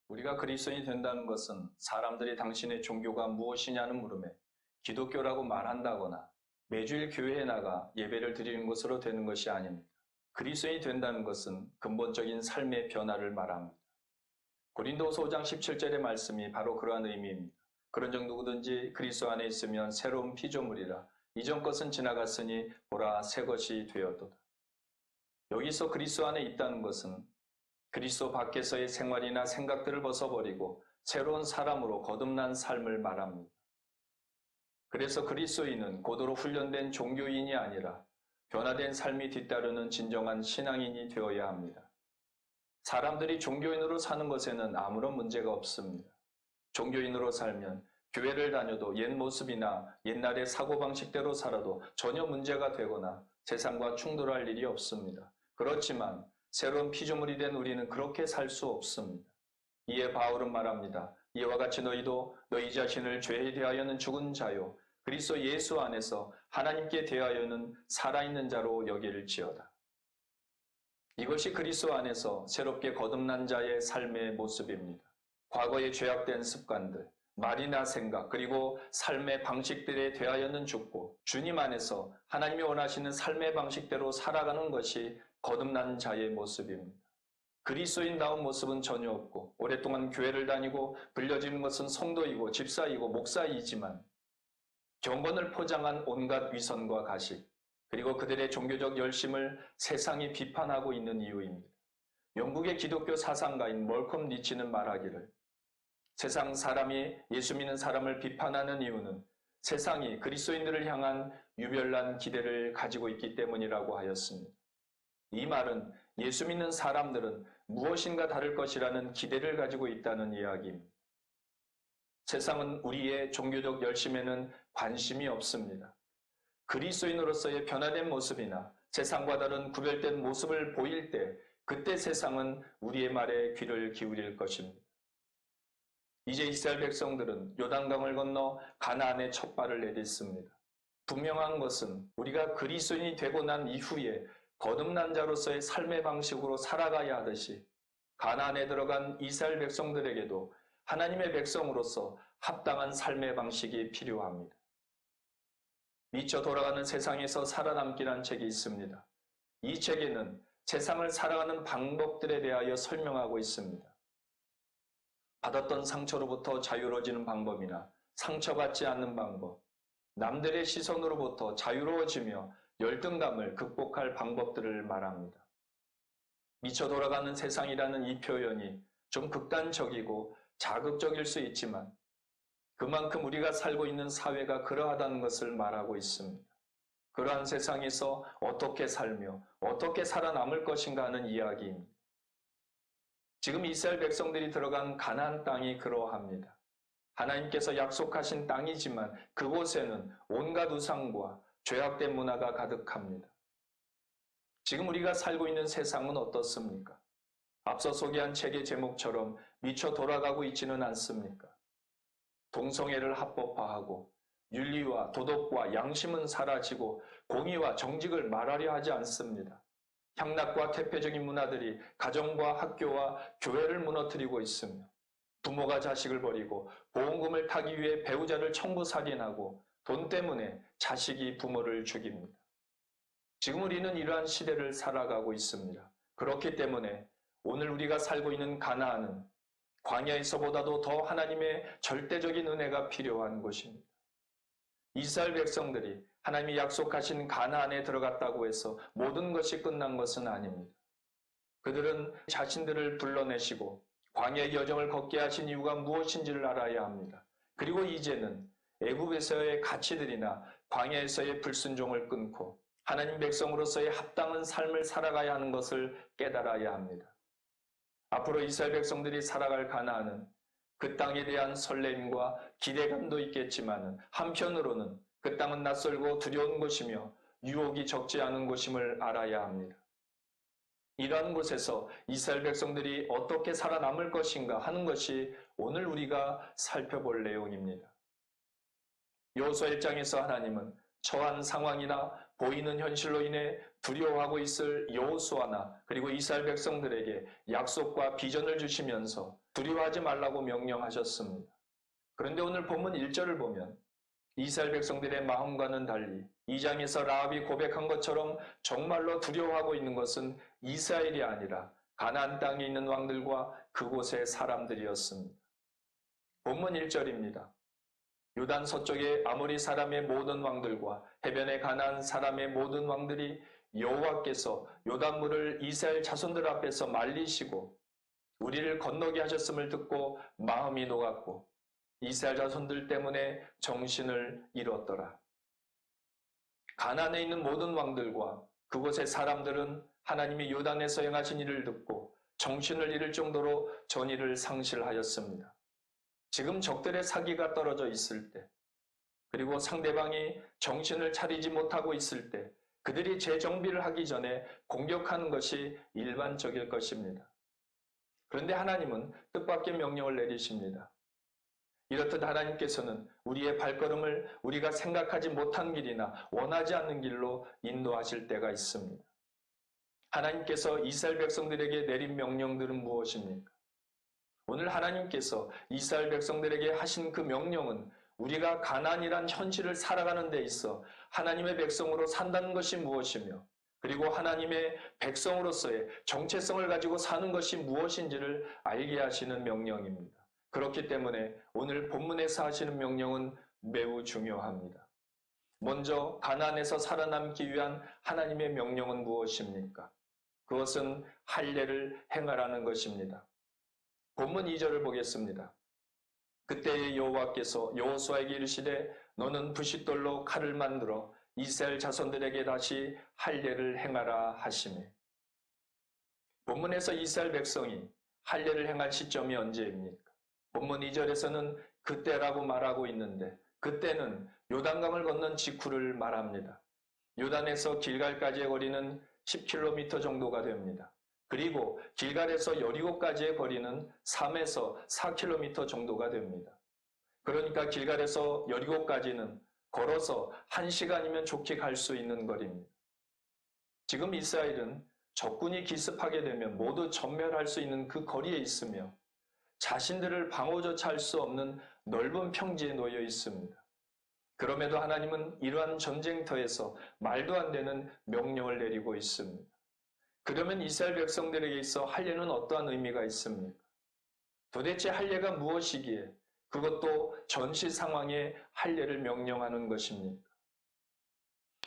우리가 그리스도인이 된다는 것은 사람들이 당신의 종교가 무엇이냐는 물음에 기독교라고 말한다거나 매주일 교회에 나가 예배를 드리는 것으로 되는 것이 아닙니다. 그리스도인이 된다는 것은 근본적인 삶의 변화를 말합니다. 고린도서 5장 17절의 말씀이 바로 그러한 의미입니다. 그런즉 누구든지 그리스도 안에 있으면 새로운 피조물이라. 이전 것은 지나갔으니 보라 새 것이 되었도다. 여기서 그리스도 안에 있다는 것은 그리스도 밖에서의 생활이나 생각들을 벗어버리고 새로운 사람으로 거듭난 삶을 말합니다. 그래서 그리스도인은 고도로 훈련된 종교인이 아니라 변화된 삶이 뒤따르는 진정한 신앙인이 되어야 합니다. 사람들이 종교인으로 사는 것에는 아무런 문제가 없습니다. 종교인으로 살면 교회를 다녀도 옛 모습이나 옛날의 사고방식대로 살아도 전혀 문제가 되거나 세상과 충돌할 일이 없습니다. 그렇지만 새로운 피조물이 된 우리는 그렇게 살 수 없습니다. 이에 바울은 말합니다. 이와 같이 너희도 너희 자신을 죄에 대하여는 죽은 자요 그리스도 예수 안에서 하나님께 대하여는 살아있는 자로 여길지어다. 이것이 그리스도 안에서 새롭게 거듭난 자의 삶의 모습입니다. 과거의 죄악된 습관들, 말이나 생각, 그리고 삶의 방식들에 대하여는 죽고 주님 안에서 하나님이 원하시는 삶의 방식대로 살아가는 것이 거듭난 자의 모습입니다. 그리스도인다운 모습은 전혀 없고 오랫동안 교회를 다니고 불려지는 것은 성도이고 집사이고 목사이지만 경건을 포장한 온갖 위선과 가식 그리고 그들의 종교적 열심을 세상이 비판하고 있는 이유입니다. 영국의 기독교 사상가인 멀컴 리치는 말하기를 세상 사람이 예수 믿는 사람을 비판하는 이유는 세상이 그리스도인들을 향한 유별난 기대를 가지고 있기 때문이라고 하였습니다. 이 말은 예수 믿는 사람들은 무엇인가 다를 것이라는 기대를 가지고 있다는 이야기입니다. 세상은 우리의 종교적 열심에는 관심이 없습니다. 그리스도인으로서의 변화된 모습이나 세상과 다른 구별된 모습을 보일 때 그때 세상은 우리의 말에 귀를 기울일 것입니다. 이제 이스라엘 백성들은 요단강을 건너 가나안에 첫 발을 내딛습니다. 분명한 것은 우리가 그리스도인이 되고 난 이후에 거듭난 자로서의 삶의 방식으로 살아가야 하듯이 가나안에 들어간 이스라엘 백성들에게도 하나님의 백성으로서 합당한 삶의 방식이 필요합니다. 미쳐 돌아가는 세상에서 살아남기란 책이 있습니다. 이 책에는 세상을 살아가는 방법들에 대하여 설명하고 있습니다. 받았던 상처로부터 자유로워지는 방법이나 상처받지 않는 방법, 남들의 시선으로부터 자유로워지며 열등감을 극복할 방법들을 말합니다. 미쳐 돌아가는 세상이라는 이 표현이 좀 극단적이고 자극적일 수 있지만 그만큼 우리가 살고 있는 사회가 그러하다는 것을 말하고 있습니다. 그러한 세상에서 어떻게 살며 어떻게 살아남을 것인가 하는 이야기입니다. 지금 이스라엘 백성들이 들어간 가나안 땅이 그러합니다. 하나님께서 약속하신 땅이지만 그곳에는 온갖 우상과 죄악된 문화가 가득합니다. 지금 우리가 살고 있는 세상은 어떻습니까? 앞서 소개한 책의 제목처럼 미쳐 돌아가고 있지는 않습니까? 동성애를 합법화하고 윤리와 도덕과 양심은 사라지고 공의와 정직을 말하려 하지 않습니다. 향락과 퇴폐적인 문화들이 가정과 학교와 교회를 무너뜨리고 있으며 부모가 자식을 버리고 보험금을 타기 위해 배우자를 청부살인하고 돈 때문에 자식이 부모를 죽입니다. 지금 우리는 이러한 시대를 살아가고 있습니다. 그렇기 때문에 오늘 우리가 살고 있는 가나안은 광야에서보다도 더 하나님의 절대적인 은혜가 필요한 곳입니다. 이스라엘 백성들이 하나님이 약속하신 가나안에 들어갔다고 해서 모든 것이 끝난 것은 아닙니다. 그들은 자신들을 불러내시고 광야의 여정을 걷게 하신 이유가 무엇인지를 알아야 합니다. 그리고 이제는 애굽에서의 가치들이나 광야에서의 불순종을 끊고 하나님 백성으로서의 합당한 삶을 살아가야 하는 것을 깨달아야 합니다. 앞으로 이스라엘 백성들이 살아갈 가나안은 그 땅에 대한 설렘과 기대감도 있겠지만 한편으로는 그 땅은 낯설고 두려운 곳이며 유혹이 적지 않은 곳임을 알아야 합니다. 이러한 곳에서 이스라엘 백성들이 어떻게 살아남을 것인가 하는 것이 오늘 우리가 살펴볼 내용입니다. 여호수아 1장에서 하나님은 처한 상황이나 보이는 현실로 인해 두려워하고 있을 여호수아나 그리고 이스라엘 백성들에게 약속과 비전을 주시면서 두려워하지 말라고 명령하셨습니다. 그런데 오늘 본문 1절을 보면 이스라엘 백성들의 마음과는 달리 2장에서 라합이 고백한 것처럼 정말로 두려워하고 있는 것은 이스라엘이 아니라 가나안 땅에 있는 왕들과 그곳의 사람들이었습니다. 본문 1절입니다. 요단 서쪽의 아모리 사람의 모든 왕들과 해변의 가나안 사람의 모든 왕들이 여호와께서 요단물을 이스라엘 자손들 앞에서 말리시고 우리를 건너게 하셨음을 듣고 마음이 녹았고 이스라엘 자손들 때문에 정신을 잃었더라. 가나안에 있는 모든 왕들과 그곳의 사람들은 하나님이 요단에서 행하신 일을 듣고 정신을 잃을 정도로 전의를 상실하였습니다. 지금 적들의 사기가 떨어져 있을 때, 그리고 상대방이 정신을 차리지 못하고 있을 때 그들이 재정비를 하기 전에 공격하는 것이 일반적일 것입니다. 그런데 하나님은 뜻밖의 명령을 내리십니다. 이렇듯 하나님께서는 우리의 발걸음을 우리가 생각하지 못한 길이나 원하지 않는 길로 인도하실 때가 있습니다. 하나님께서 이스라엘 백성들에게 내린 명령들은 무엇입니까? 오늘 하나님께서 이스라엘 백성들에게 하신 그 명령은 우리가 가나안이란 현실을 살아가는 데 있어 하나님의 백성으로 산다는 것이 무엇이며 그리고 하나님의 백성으로서의 정체성을 가지고 사는 것이 무엇인지를 알게 하시는 명령입니다. 그렇기 때문에 오늘 본문에서 하시는 명령은 매우 중요합니다. 먼저 가나안에서 살아남기 위한 하나님의 명령은 무엇입니까? 그것은 할례를 행하라는 것입니다. 본문 2절을 보겠습니다. 그때의 여호와께서 여호수아에게 이르시되 너는 부싯돌로 칼을 만들어 이스라엘 자손들에게 다시 할례를 행하라 하시매. 본문에서 이스라엘 백성이 할례를 행할 시점이 언제입니까? 본문 2절에서는 그때라고 말하고 있는데 그때는 요단강을 건넌 직후를 말합니다. 요단에서 길갈까지의 거리는 10km 정도가 됩니다. 그리고 길갈에서 여리고까지의 거리는 3에서 4km 정도가 됩니다. 그러니까 길갈에서 여리고까지는 걸어서 1시간이면 좋게 갈 수 있는 거리입니다. 지금 이스라엘은 적군이 기습하게 되면 모두 전멸할 수 있는 그 거리에 있으며 자신들을 방어조차 할 수 없는 넓은 평지에 놓여 있습니다. 그럼에도 하나님은 이러한 전쟁터에서 말도 안 되는 명령을 내리고 있습니다. 그러면 이스라엘 백성들에게 있어 할례는 어떠한 의미가 있습니까? 도대체 할례가 무엇이기에 그것도 전시 상황에 할례를 명령하는 것입니까?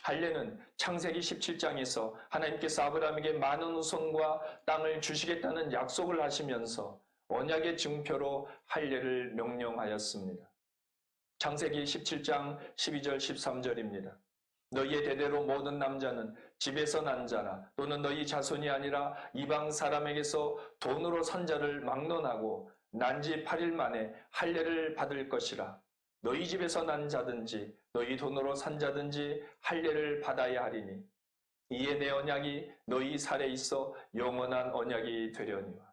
할례는 창세기 17장에서 하나님께서 아브라함에게 많은 후손과 땅을 주시겠다는 약속을 하시면서 언약의 증표로 할례를 명령하였습니다. 창세기 17장 12절 13절입니다. 너희의 대대로 모든 남자는 집에서 난 자나 또는 너희 자손이 아니라 이방 사람에게서 돈으로 산 자를 막론하고 난 지 8일 만에 할례를 받을 것이라. 너희 집에서 난 자든지 너희 돈으로 산 자든지 할례를 받아야 하리니 이에 내 언약이 너희 살에 있어 영원한 언약이 되려니와.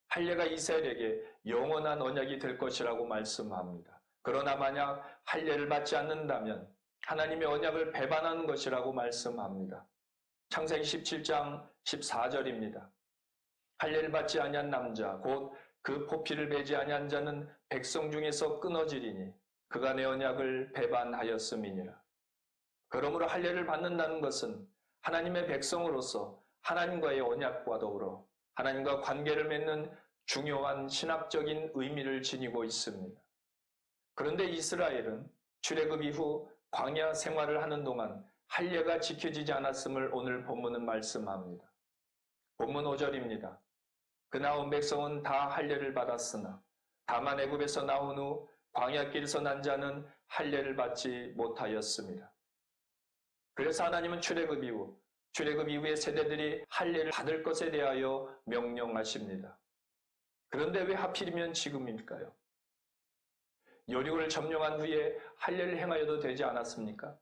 할례가 이스라엘에게 영원한 언약이 될 것이라고 말씀합니다. 그러나 만약 할례를 받지 않는다면 하나님의 언약을 배반하는 것이라고 말씀합니다. 창세기 17장 14절입니다. 할례를 받지 아니한 남자 곧 그 포피를 베지 아니한 자는 백성 중에서 끊어지리니 그가 내 언약을 배반하였음이니라. 그러므로 할례를 받는다는 것은 하나님의 백성으로서 하나님과의 언약과 더불어 하나님과 관계를 맺는 중요한 신학적인 의미를 지니고 있습니다. 그런데 이스라엘은 출애굽 이후 광야 생활을 하는 동안 할례가 지켜지지 않았음을 오늘 본문은 말씀합니다. 본문 5절입니다. 그 나온 백성은 다 할례를 받았으나 다만 애굽에서 나온 후 광야길에서 난 자는 할례를 받지 못하였습니다. 그래서 하나님은 출애굽 이후의 세대들이 할례를 받을 것에 대하여 명령하십니다. 그런데 왜 하필이면 지금일까요? 여리고를 점령한 후에 할례를 행하여도 되지 않았습니까?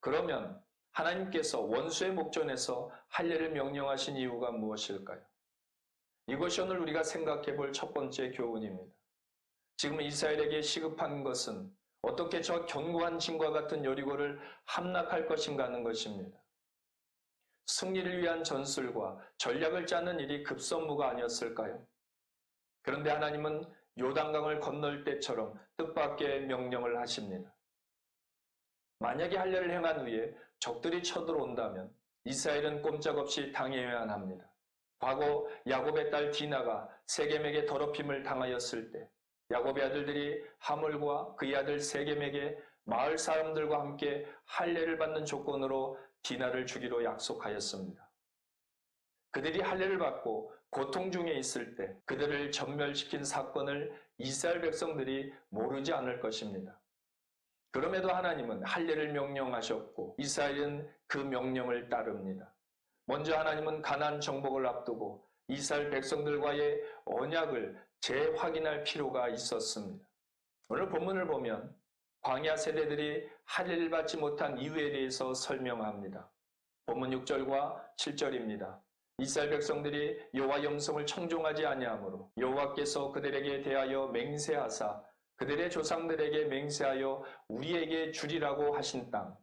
그러면 하나님께서 원수의 목전에서 할례를 명령하신 이유가 무엇일까요? 이것이 오늘 우리가 생각해 볼 첫 번째 교훈입니다. 지금 이스라엘에게 시급한 것은 어떻게 저 견고한 진과 같은 여리고를 함락할 것인가 하는 것입니다. 승리를 위한 전술과 전략을 짜는 일이 급선무가 아니었을까요? 그런데 하나님은 요단강을 건널 때처럼 뜻밖의 명령을 하십니다. 만약에 할례를 행한 후에 적들이 쳐들어온다면 이스라엘은 꼼짝없이 당해야만 합니다. 과거 야곱의 딸 디나가 세겜에게 더럽힘을 당하였을 때 야곱의 아들들이 하몰과 그의 아들 세겜에게 마을 사람들과 함께 할례를 받는 조건으로 디나를 주기로 약속하였습니다. 그들이 할례를 받고 고통 중에 있을 때 그들을 전멸시킨 사건을 이스라엘 백성들이 모르지 않을 것입니다. 그럼에도 하나님은 할례를 명령하셨고 이스라엘은 그 명령을 따릅니다. 먼저 하나님은 가나안 정복을 앞두고 이스라엘 백성들과의 언약을 재확인할 필요가 있었습니다. 오늘 본문을 보면 광야 세대들이 할례를 받지 못한 이유에 대해서 설명합니다. 본문 6절과 7절입니다. 이스라엘 백성들이 여호와의 음성을 청종하지 아니하므로 여호와께서 그들에게 대하여 맹세하사 그들의 조상들에게 맹세하여 우리에게 주리라고 하신 땅,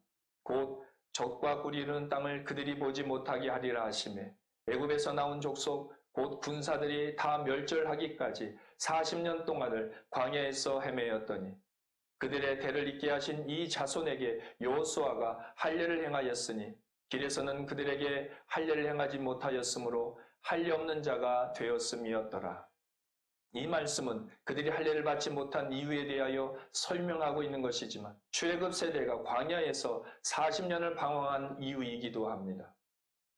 곧 젖과 꿀이 흐르는 땅을 그들이 보지 못하게 하리라 하시매 애굽에서 나온 족속 곧 군사들이 다 멸절하기까지 40년 동안을 광야에서 헤매었더니 그들의 대를 잇게 하신 이 자손에게 여호수아가 할례를 행하였으니 길에서는 그들에게 할례를 행하지 못하였으므로 할례 없는 자가 되었음이었더라. 이 말씀은 그들이 할례를 받지 못한 이유에 대하여 설명하고 있는 것이지만 출애굽 세대가 광야에서 40년을 방황한 이유이기도 합니다.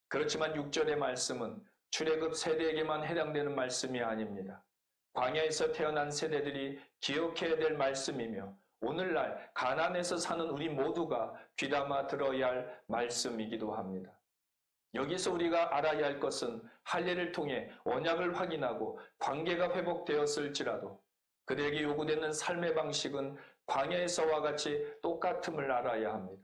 그렇지만 6절의 말씀은 출애굽 세대에게만 해당되는 말씀이 아닙니다. 광야에서 태어난 세대들이 기억해야 될 말씀이며 오늘날 가나안에서 사는 우리 모두가 귀담아 들어야 할 말씀이기도 합니다. 여기서 우리가 알아야 할 것은 할례를 통해 언약을 확인하고 관계가 회복되었을지라도 그들에게 요구되는 삶의 방식은 광야에서와 같이 똑같음을 알아야 합니다.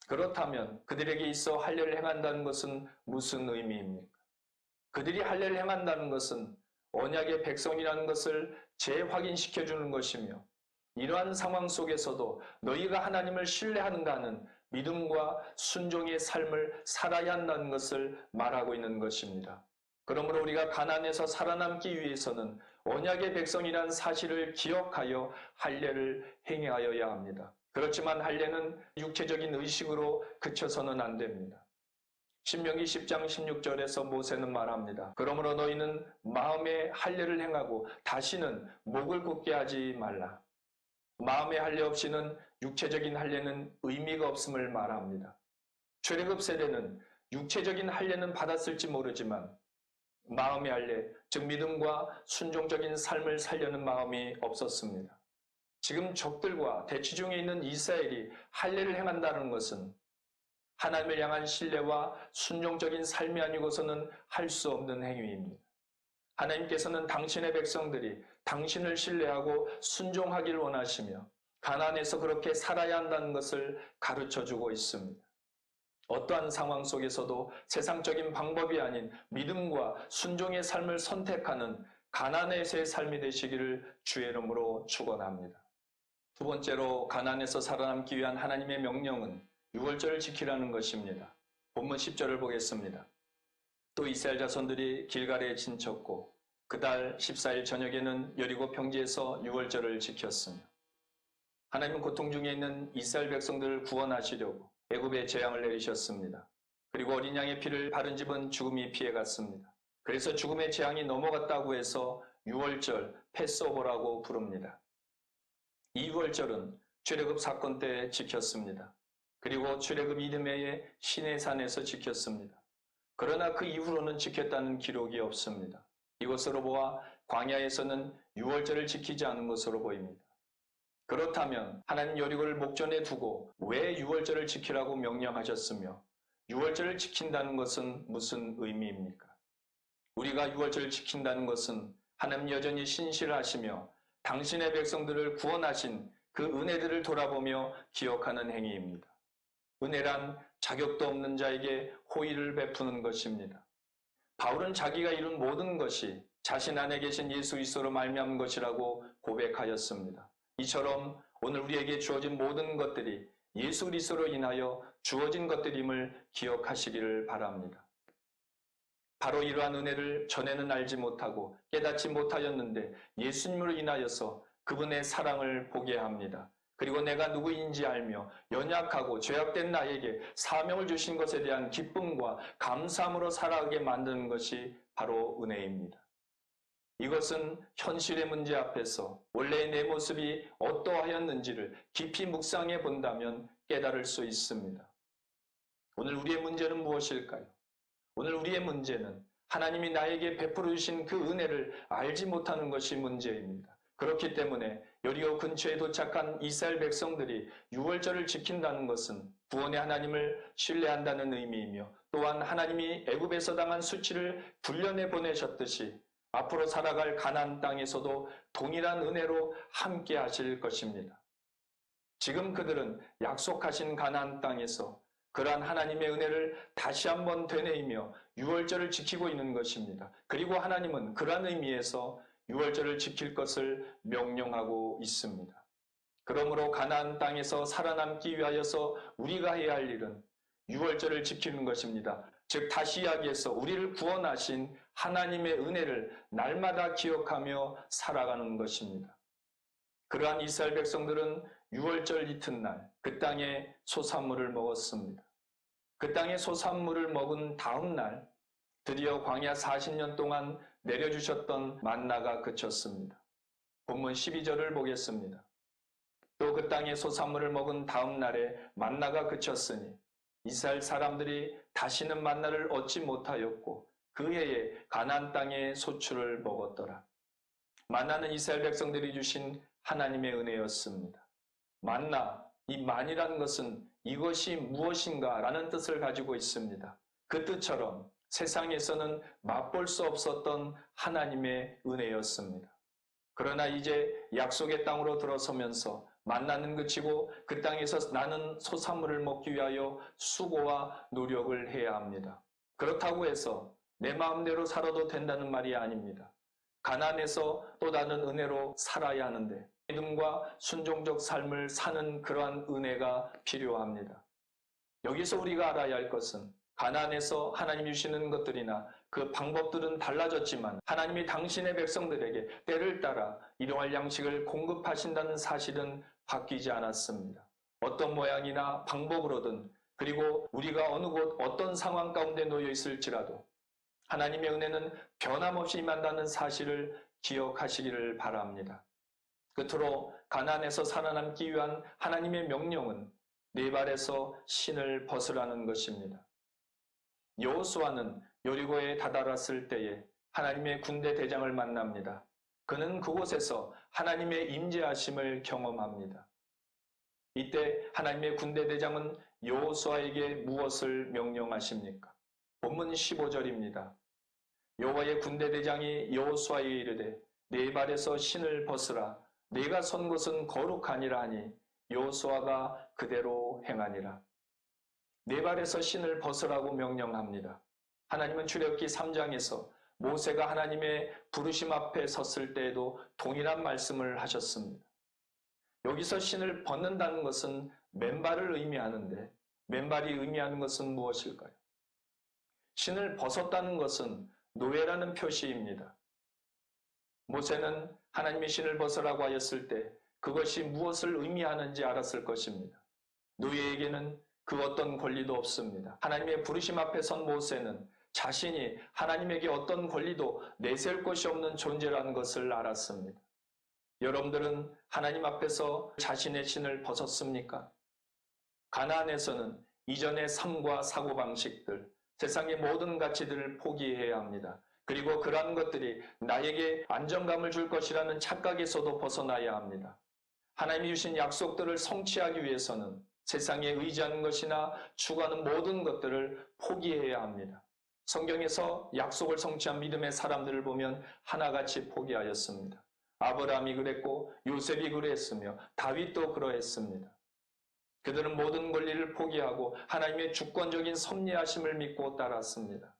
그렇다면 그들에게 있어 할례를 행한다는 것은 무슨 의미입니까? 그들이 할례를 행한다는 것은 언약의 백성이라는 것을 재확인시켜주는 것이며 이러한 상황 속에서도 너희가 하나님을 신뢰하는가는 믿음과 순종의 삶을 살아야 한다는 것을 말하고 있는 것입니다. 그러므로 우리가 가나안에서 살아남기 위해서는 언약의 백성이라는 사실을 기억하여 할례를 행하여야 합니다. 그렇지만 할례는 육체적인 의식으로 그쳐서는 안 됩니다. 신명기 10장 16절에서 모세는 말합니다. 그러므로 너희는 마음에 할례를 행하고 다시는 목을 굳게 하지 말라. 마음의 할례 없이는 육체적인 할례는 의미가 없음을 말합니다. 출애굽 세대는 육체적인 할례는 받았을지 모르지만 마음의 할례, 즉 믿음과 순종적인 삶을 살려는 마음이 없었습니다. 지금 적들과 대치 중에 있는 이스라엘이 할례를 행한다는 것은 하나님을 향한 신뢰와 순종적인 삶이 아니고서는 할 수 없는 행위입니다. 하나님께서는 당신의 백성들이 당신을 신뢰하고 순종하길 원하시며 가나안에서 그렇게 살아야 한다는 것을 가르쳐주고 있습니다. 어떠한 상황 속에서도 세상적인 방법이 아닌 믿음과 순종의 삶을 선택하는 가나안에서의 삶이 되시기를 주의 이름으로 축원합니다. 두 번째로 가나안에서 살아남기 위한 하나님의 명령은 유월절을 지키라는 것입니다. 본문 10절을 보겠습니다. 또 이스라엘 자손들이 길갈에 진쳤고 그달 14일 저녁에는 여리고 평지에서 유월절을 지켰으며 하나님은 고통 중에 있는 이스라엘 백성들을 구원하시려고 애굽에 재앙을 내리셨습니다. 그리고 어린 양의 피를 바른 집은 죽음이 피해갔습니다. 그래서 죽음의 재앙이 넘어갔다고 해서 유월절 패스오버라고 부릅니다. 이 유월절은 출애굽 사건 때 지켰습니다. 그리고 출애굽 이듬해에 시내산에서 지켰습니다. 그러나 그 이후로는 지켰다는 기록이 없습니다. 이것으로 보아 광야에서는 유월절을 지키지 않은 것으로 보입니다. 그렇다면 하나님 여리고를 목전에 두고 왜 유월절을 지키라고 명령하셨으며 유월절을 지킨다는 것은 무슨 의미입니까? 우리가 유월절을 지킨다는 것은 하나님 여전히 신실하시며 당신의 백성들을 구원하신 그 은혜들을 돌아보며 기억하는 행위입니다. 은혜란 자격도 없는 자에게 호의를 베푸는 것입니다. 바울은 자기가 이룬 모든 것이 자신 안에 계신 예수 그리스도로 말미암은 것이라고 고백하였습니다. 이처럼 오늘 우리에게 주어진 모든 것들이 예수 그리스도로 인하여 주어진 것들임을 기억하시기를 바랍니다. 바로 이러한 은혜를 전에는 알지 못하고 깨닫지 못하였는데 예수님으로 인하여서 그분의 사랑을 보게 합니다. 그리고 내가 누구인지 알며 연약하고 죄악된 나에게 사명을 주신 것에 대한 기쁨과 감사함으로 살아가게 만드는 것이 바로 은혜입니다. 이것은 현실의 문제 앞에서 원래의 내 모습이 어떠하였는지를 깊이 묵상해 본다면 깨달을 수 있습니다. 오늘 우리의 문제는 무엇일까요? 오늘 우리의 문제는 하나님이 나에게 베풀어 주신 그 은혜를 알지 못하는 것이 문제입니다. 그렇기 때문에 여리고 근처에 도착한 이스라엘 백성들이 유월절을 지킨다는 것은 구원의 하나님을 신뢰한다는 의미이며 또한 하나님이 애굽에서 당한 수치를 불려내 보내셨듯이 앞으로 살아갈 가나안 땅에서도 동일한 은혜로 함께 하실 것입니다. 지금 그들은 약속하신 가나안 땅에서 그러한 하나님의 은혜를 다시 한번 되뇌이며 유월절을 지키고 있는 것입니다. 그리고 하나님은 그러한 의미에서 유월절을 지킬 것을 명령하고 있습니다. 그러므로 가나안 땅에서 살아남기 위하여서 우리가 해야 할 일은 유월절을 지키는 것입니다. 즉 다시 이야기해서 우리를 구원하신 하나님의 은혜를 날마다 기억하며 살아가는 것입니다. 그러한 이스라엘 백성들은 유월절 이튿날 그 땅에 소산물을 먹었습니다. 그 땅에 소산물을 먹은 다음 날 드디어 광야 40년 동안 내려주셨던 만나가 그쳤습니다. 본문 12절을 보겠습니다. 또 그 땅에 소산물을 먹은 다음 날에 만나가 그쳤으니 이스라엘 사람들이 다시는 만나를 얻지 못하였고 그 해에 가나안 땅의 소출을 먹었더라. 만나는 이스라엘 백성들이 주신 하나님의 은혜였습니다. 만나, 이 만이라는 것은 이것이 무엇인가 라는 뜻을 가지고 있습니다. 그 뜻처럼 세상에서는 맛볼 수 없었던 하나님의 은혜였습니다. 그러나 이제 약속의 땅으로 들어서면서 만나는 그치고 그 땅에서 나는 소산물을 먹기 위하여 수고와 노력을 해야 합니다. 그렇다고 해서 내 마음대로 살아도 된다는 말이 아닙니다. 가난해서 또 다른 은혜로 살아야 하는데 믿음과 순종적 삶을 사는 그러한 은혜가 필요합니다. 여기서 우리가 알아야 할 것은 가나안에서 하나님이 주시는 것들이나 그 방법들은 달라졌지만 하나님이 당신의 백성들에게 때를 따라 일용할 양식을 공급하신다는 사실은 바뀌지 않았습니다. 어떤 모양이나 방법으로든 그리고 우리가 어느 곳 어떤 상황 가운데 놓여 있을지라도 하나님의 은혜는 변함없이 임한다는 사실을 기억하시기를 바랍니다. 끝으로 가나안에서 살아남기 위한 하나님의 명령은 네 발에서 신을 벗으라는 것입니다. 여호수아는 여리고에 다다랐을 때에 하나님의 군대 대장을 만납니다. 그는 그곳에서 하나님의 임재하심을 경험합니다. 이때 하나님의 군대 대장은 여호수아에게 무엇을 명령하십니까? 본문 15절입니다. 여호와의 군대 대장이 여호수아에게 이르되 네 발에서 신을 벗으라. 네가 선 곳은 거룩하니라 하니 여호수아가 그대로 행하니라. 네 발에서 신을 벗으라고 명령합니다. 하나님은 출애굽기 3장에서 모세가 하나님의 부르심 앞에 섰을 때에도 동일한 말씀을 하셨습니다. 여기서 신을 벗는다는 것은 맨발을 의미하는데 맨발이 의미하는 것은 무엇일까요? 신을 벗었다는 것은 노예라는 표시입니다. 모세는 하나님의 신을 벗으라고 하였을 때 그것이 무엇을 의미하는지 알았을 것입니다. 노예에게는 그 어떤 권리도 없습니다. 하나님의 부르심 앞에 선 모세는 자신이 하나님에게 어떤 권리도 내세울 것이 없는 존재라는 것을 알았습니다. 여러분들은 하나님 앞에서 자신의 신을 벗었습니까? 가나안에서는 이전의 삶과 사고방식들, 세상의 모든 가치들을 포기해야 합니다. 그리고 그러한 것들이 나에게 안정감을 줄 것이라는 착각에서도 벗어나야 합니다. 하나님이 주신 약속들을 성취하기 위해서는 세상에 의지하는 것이나 추구하는 모든 것들을 포기해야 합니다. 성경에서 약속을 성취한 믿음의 사람들을 보면 하나같이 포기하였습니다. 아브라함이 그랬고 요셉이 그랬으며 다윗도 그러했습니다. 그들은 모든 권리를 포기하고 하나님의 주권적인 섭리하심을 믿고 따랐습니다.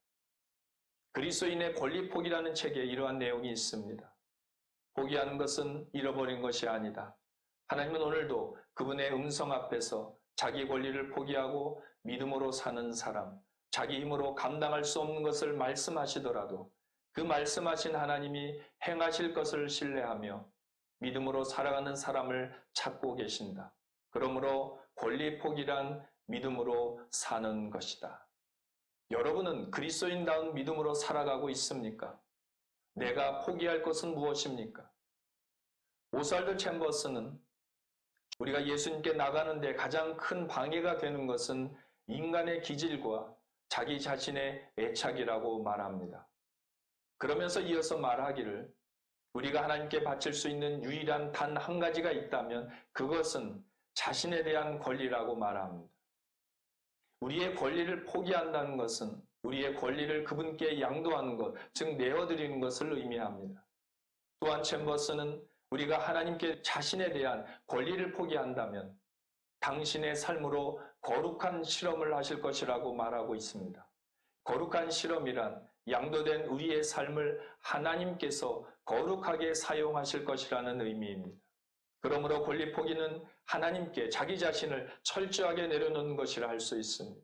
그리스도인의 권리 포기라는 책에 이러한 내용이 있습니다. 포기하는 것은 잃어버린 것이 아니다. 하나님은 오늘도 그분의 음성 앞에서 자기 권리를 포기하고 믿음으로 사는 사람, 자기 힘으로 감당할 수 없는 것을 말씀하시더라도 그 말씀하신 하나님이 행하실 것을 신뢰하며 믿음으로 살아가는 사람을 찾고 계신다. 그러므로 권리 포기란 믿음으로 사는 것이다. 여러분은 그리스도인다운 믿음으로 살아가고 있습니까? 내가 포기할 것은 무엇입니까? 오스왈드 챔버스는 우리가 예수님께 나가는데 가장 큰 방해가 되는 것은 인간의 기질과 자기 자신의 애착이라고 말합니다. 그러면서 이어서 말하기를 우리가 하나님께 바칠 수 있는 유일한 단 한 가지가 있다면 그것은 자신에 대한 권리라고 말합니다. 우리의 권리를 포기한다는 것은 우리의 권리를 그분께 양도하는 것, 즉 내어드리는 것을 의미합니다. 또한 챔버스는 우리가 하나님께 자신에 대한 권리를 포기한다면 당신의 삶으로 거룩한 실험을 하실 것이라고 말하고 있습니다. 거룩한 실험이란 양도된 우리의 삶을 하나님께서 거룩하게 사용하실 것이라는 의미입니다. 그러므로 권리 포기는 하나님께 자기 자신을 철저하게 내려놓는 것이라 할 수 있습니다.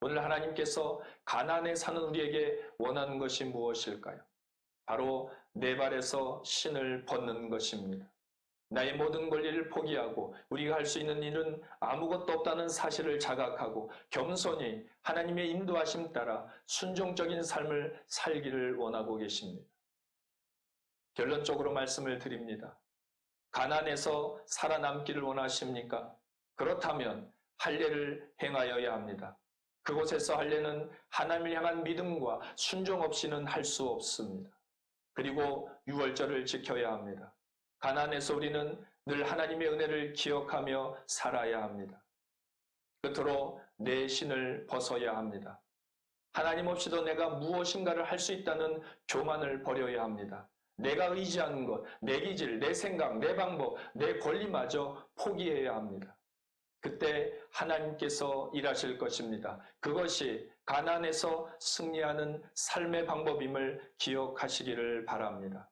오늘 하나님께서 가나안에 사는 우리에게 원하는 것이 무엇일까요? 바로 내 발에서 신을 벗는 것입니다. 나의 모든 권리를 포기하고 우리가 할 수 있는 일은 아무것도 없다는 사실을 자각하고 겸손히 하나님의 인도하심 따라 순종적인 삶을 살기를 원하고 계십니다. 결론적으로 말씀을 드립니다. 가나안에서 살아남기를 원하십니까? 그렇다면 할례를 행하여야 합니다. 그곳에서 할례는 하나님을 향한 믿음과 순종 없이는 할 수 없습니다. 그리고 유월절을 지켜야 합니다. 가나안에서 우리는 늘 하나님의 은혜를 기억하며 살아야 합니다. 끝으로 내 신을 벗어야 합니다. 하나님 없이도 내가 무엇인가를 할 수 있다는 교만을 버려야 합니다. 내가 의지하는 것, 내 기질, 내 생각, 내 방법, 내 권리마저 포기해야 합니다. 그때 하나님께서 일하실 것입니다. 그것이 가나안에서 승리하는 삶의 방법임을 기억하시기를 바랍니다.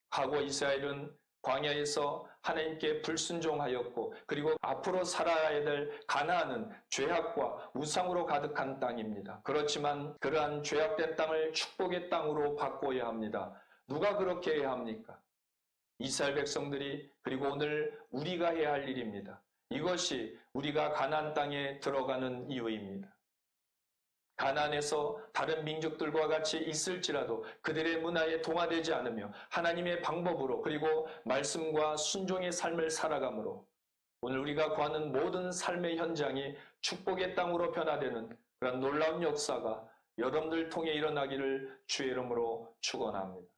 과거 이스라엘은 광야에서 하나님께 불순종하였고 그리고 앞으로 살아야 될 가나안은 죄악과 우상으로 가득한 땅입니다. 그렇지만 그러한 죄악된 땅을 축복의 땅으로 바꿔야 합니다. 누가 그렇게 해야 합니까? 이스라엘 백성들이 그리고 오늘 우리가 해야 할 일입니다. 이것이 우리가 가나안 땅에 들어가는 이유입니다. 가나안에서 다른 민족들과 같이 있을지라도 그들의 문화에 동화되지 않으며 하나님의 방법으로 그리고 말씀과 순종의 삶을 살아가므로 오늘 우리가 구하는 모든 삶의 현장이 축복의 땅으로 변화되는 그런 놀라운 역사가 여러분들 통해 일어나기를 주의 이름으로 축원합니다.